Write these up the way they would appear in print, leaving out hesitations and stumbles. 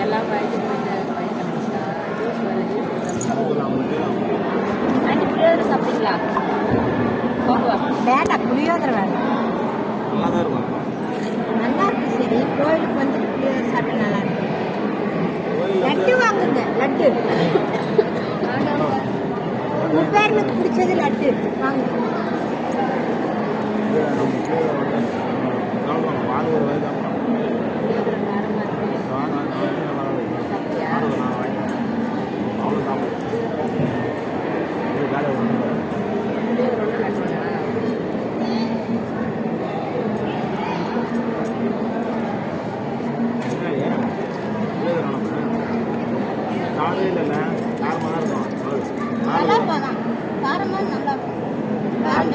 எல்லாம் ஆண்டி புளியோதரை சாப்பிட்டீங்களா? வேண்டாம், புளியோதரை வேண்டாம். நல்லா இருக்கு. சரி, கோயிலுக்கு வந்து புளியோதரை சாப்பிட்டு நல்லா இருக்கு. லட்டு வாங்குங்க, லட்டு. குபேரனுக்கு பிடிச்சது லட்டு வாங்க. நல்லா போகலாம், காரமாக நல்லா காரம்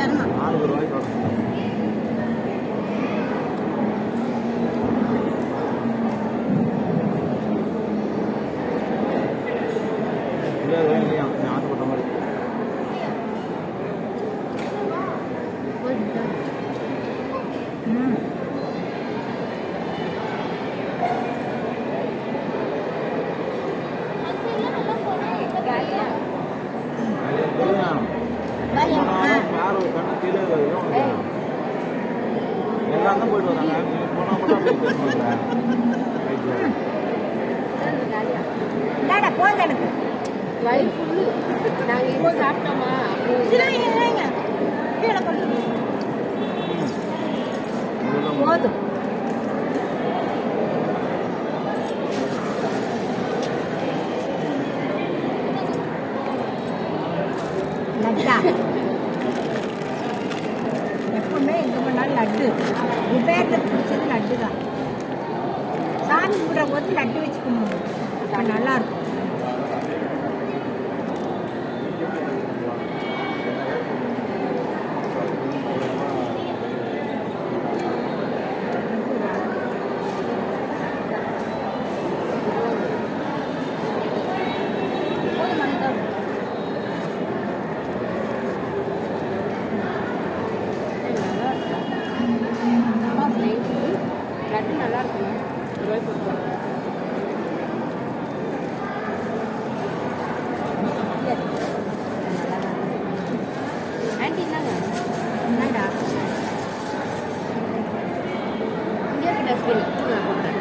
இல்லாடா போங்க. எனக்கு வயிறு ஃபுல்லு. நாங்கள் இப்போ சாப்பிட்டோமா கீழே போதும். லட்டா எப்பவுமே எங்க பண்ணாலும் லட்டு. குபேரில் பிடிச்சது லட்டு தான். சாமி கும்பிட்ற போது லட்டு வச்சுக்கணும், அப்போ நல்லாயிருக்கும். லட்டு நல்லா இருக்கும். ரூபாய் கொடுப்போம். ஆண்டி என்னங்க என்னடா இங்கே இருக்க டஸ்ட்பின் நான் போடுறேன்.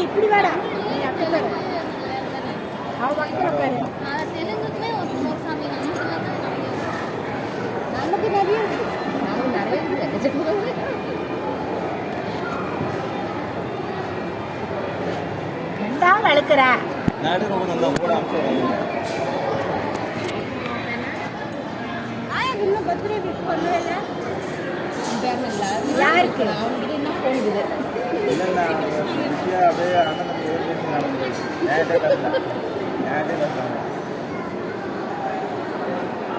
இப்படி வேடா நமக்கு நிறைய ரெண்டா வளர்க்குற இன்னும் பர்த்டே விஷ் பண்ணவே யாருக்கு அவங்களுக்கு என்ன போகுது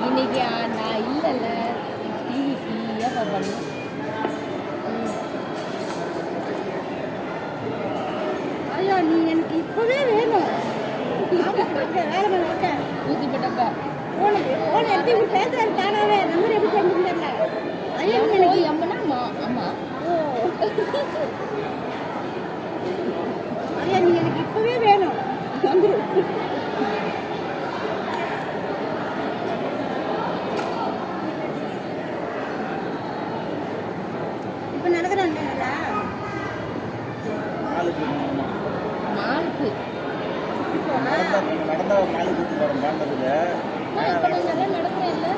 இன்னைக்கு நான் இல்லைல்ல டிவி ஃப்ரீயாக பார்ப்பேன். ஐயோ நீ எனக்கு இப்போவே வேணும். வேலை பண்ண ஊசி போட்டப்பா ஃபோன் எடுத்து இப்படி பேசுறாரு தானாவே நம்பர் எப்படி பண்ணிருந்தல ஐயோ எனக்கு எம்மனா ஆமாம் ஓ ஐயா மாலுக்கு மாலுக்கு நடந்தா மாலுக்கு போகிறோம் பாண்டதுல இப்போ நான் நல்லா நடக்கிறேன் இல்லை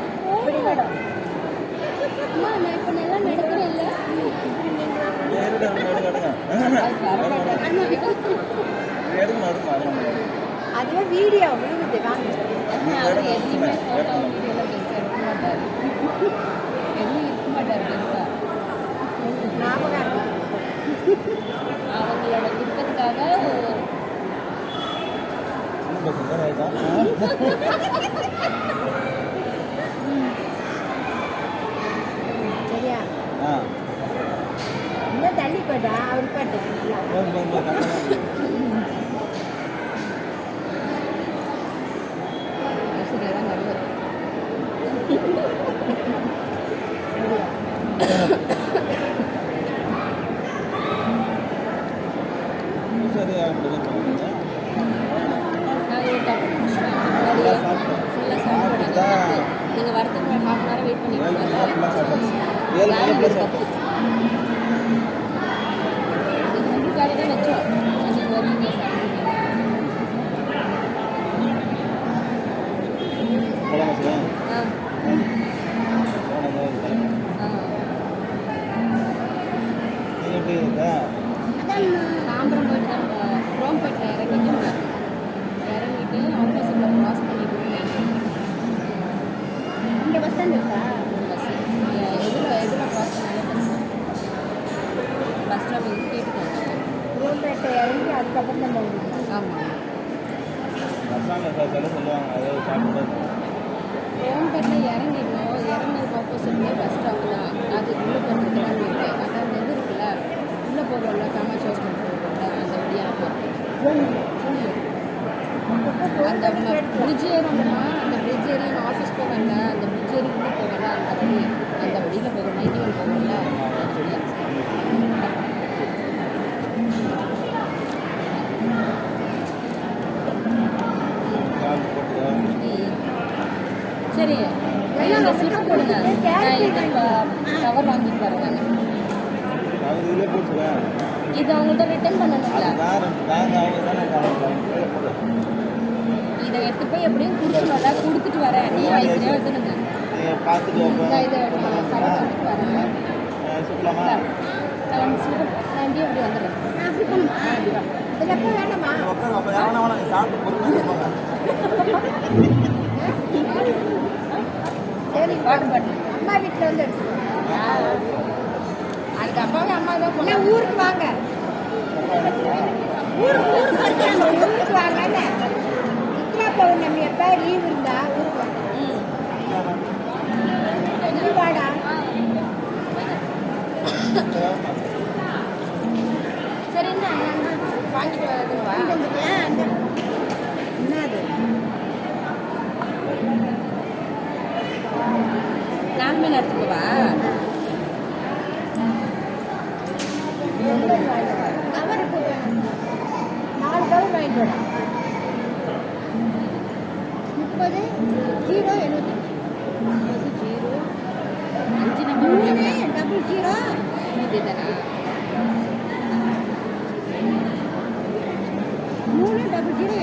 அம்மா நான் இப்போ நல்லா நடக்கிறேன் இல்லை அதுவே வீடியோ விழுகுது வாங்க அவர் எதுவுமே ஃபோட்டோ வீடியோவில் பெருசாக இருக்க மாட்டார் எதுவும் இருக்க மாட்டார் பெருசாக ஞாபகம் அவங்களோட விருப்பத்துக்காக சரியா இன்னும் தள்ளி போட்டா அவர் பாட்டு ஆசிரியர் தான் நடுவர் நீங்கள் வரத்துக்கு ஒரு ஹாஃப் அன் ஹவர் வெயிட் பண்ணிட்டு உங்களுக்காக தான் வச்சோம் நீங்கள் வருவீங்க ஆ தாம்பரம் போயிட்டு தான் ரோம்பேட்டில் இறங்கிட்டு ஆப்போசிட்டில் க்ராஸ் பண்ணிட்டு இந்த பஸ் ஸ்டாண்ட் இருக்கா பஸ் எதில் க்ராஸ் பண்ணாலும் பஸ் ஸ்டாப் கேட்டுக்கோங்க ரோம்பேட்டை இறங்கி அதுக்கப்புறம் தான் போகணும் ஆமாம் ரோம்பேட்டில் இறங்கிடணும் இறங்கினதுக்கு ஆப்போசிட்லேயே பஸ் ஸ்டாப் தான் அது உள்ளே போகிறதுக்கு கிளம்பி இருக்கேன் அந்த அந்த இது இருக்குல்ல உள்ளே போகிறோம்ல காமாட்சி ஹாஸ்பிட்டல் போகிறோம்ல அந்த வழியாக போகிறோம் அந்த பிரிட்ஜ் ஏறோம்னா அந்த பிரிட்ஜ் ஏறி நான் ஆஃபீஸ் போவேன்ல அந்த பிரிட்ஜ் ஏறி உள்ளே போகல அந்த வழியில் போகும் 91 போகும்ல சரி கையில் ஸ்லிப் கொடுங்க நான் இது கவர் வாங்கிட்டு வரேன் இது அவங்கள்ட்ட ரிட்டர்ன் பண்ணணும்ல இதை எடுத்து போய் எப்படியும் கொடுத்துருவாங்க கொடுத்துட்டு வரேன் நீ வயசுலேயே எடுத்துடுங்க இதை கவர் வாங்கிட்டு வரேன் நான் ஸ்லிப் தாண்டி அப்படி வந்துடுறேன் அப்படி பண்ணுமா இதில் எப்போ வேணாமா சரி வாட்டர் பாட்டில் அம்மா வீட்டில் வந்து எடுத்துக்கோ அதுக்கு அப்பாவே அம்மா தான் இல்லை ஊருக்கு வாங்க ஊருக்கு வாங்க சித்ரா பௌர்ணமி எப்போ லீவ் இருந்தா ஊருக்கு வாங்க லீவ் வாடா சரி என்ன வாங்கிட்டு வரதுவா என்னது 4 மணி நேரத்துக்குவா கவர் போட்டு 4 கவர் வாங்கிட்டு வரேன் 30 0 75 5 நம்பர் 00 இதுதானா 3 00 75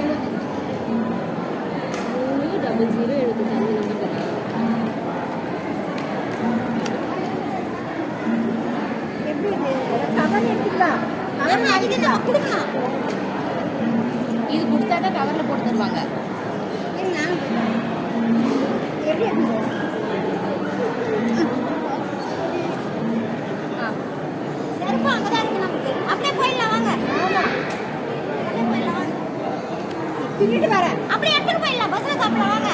300 75 நம்பர் தானா எப்படி கவர் எடுத்துக்கலாம் கவர் அதுக்கு நான் கொடுக்கலாம் இது கொடுத்தா தான் கவரில் போட்டு தருவாங்க என்ன எப்படி எடுத்துக்கலாம் செருப்பு அங்கே தான் இருக்கு நமக்கு அப்படியே போயிடலாம் வாங்க ஆமாம் அப்படியே போயிடலாம் வாங்க தின்னுட்டு வரேன் அப்படியே எடுத்துட்டு போயிடலாம் பஸ்ஸில் சாப்பிடலாம் வாங்க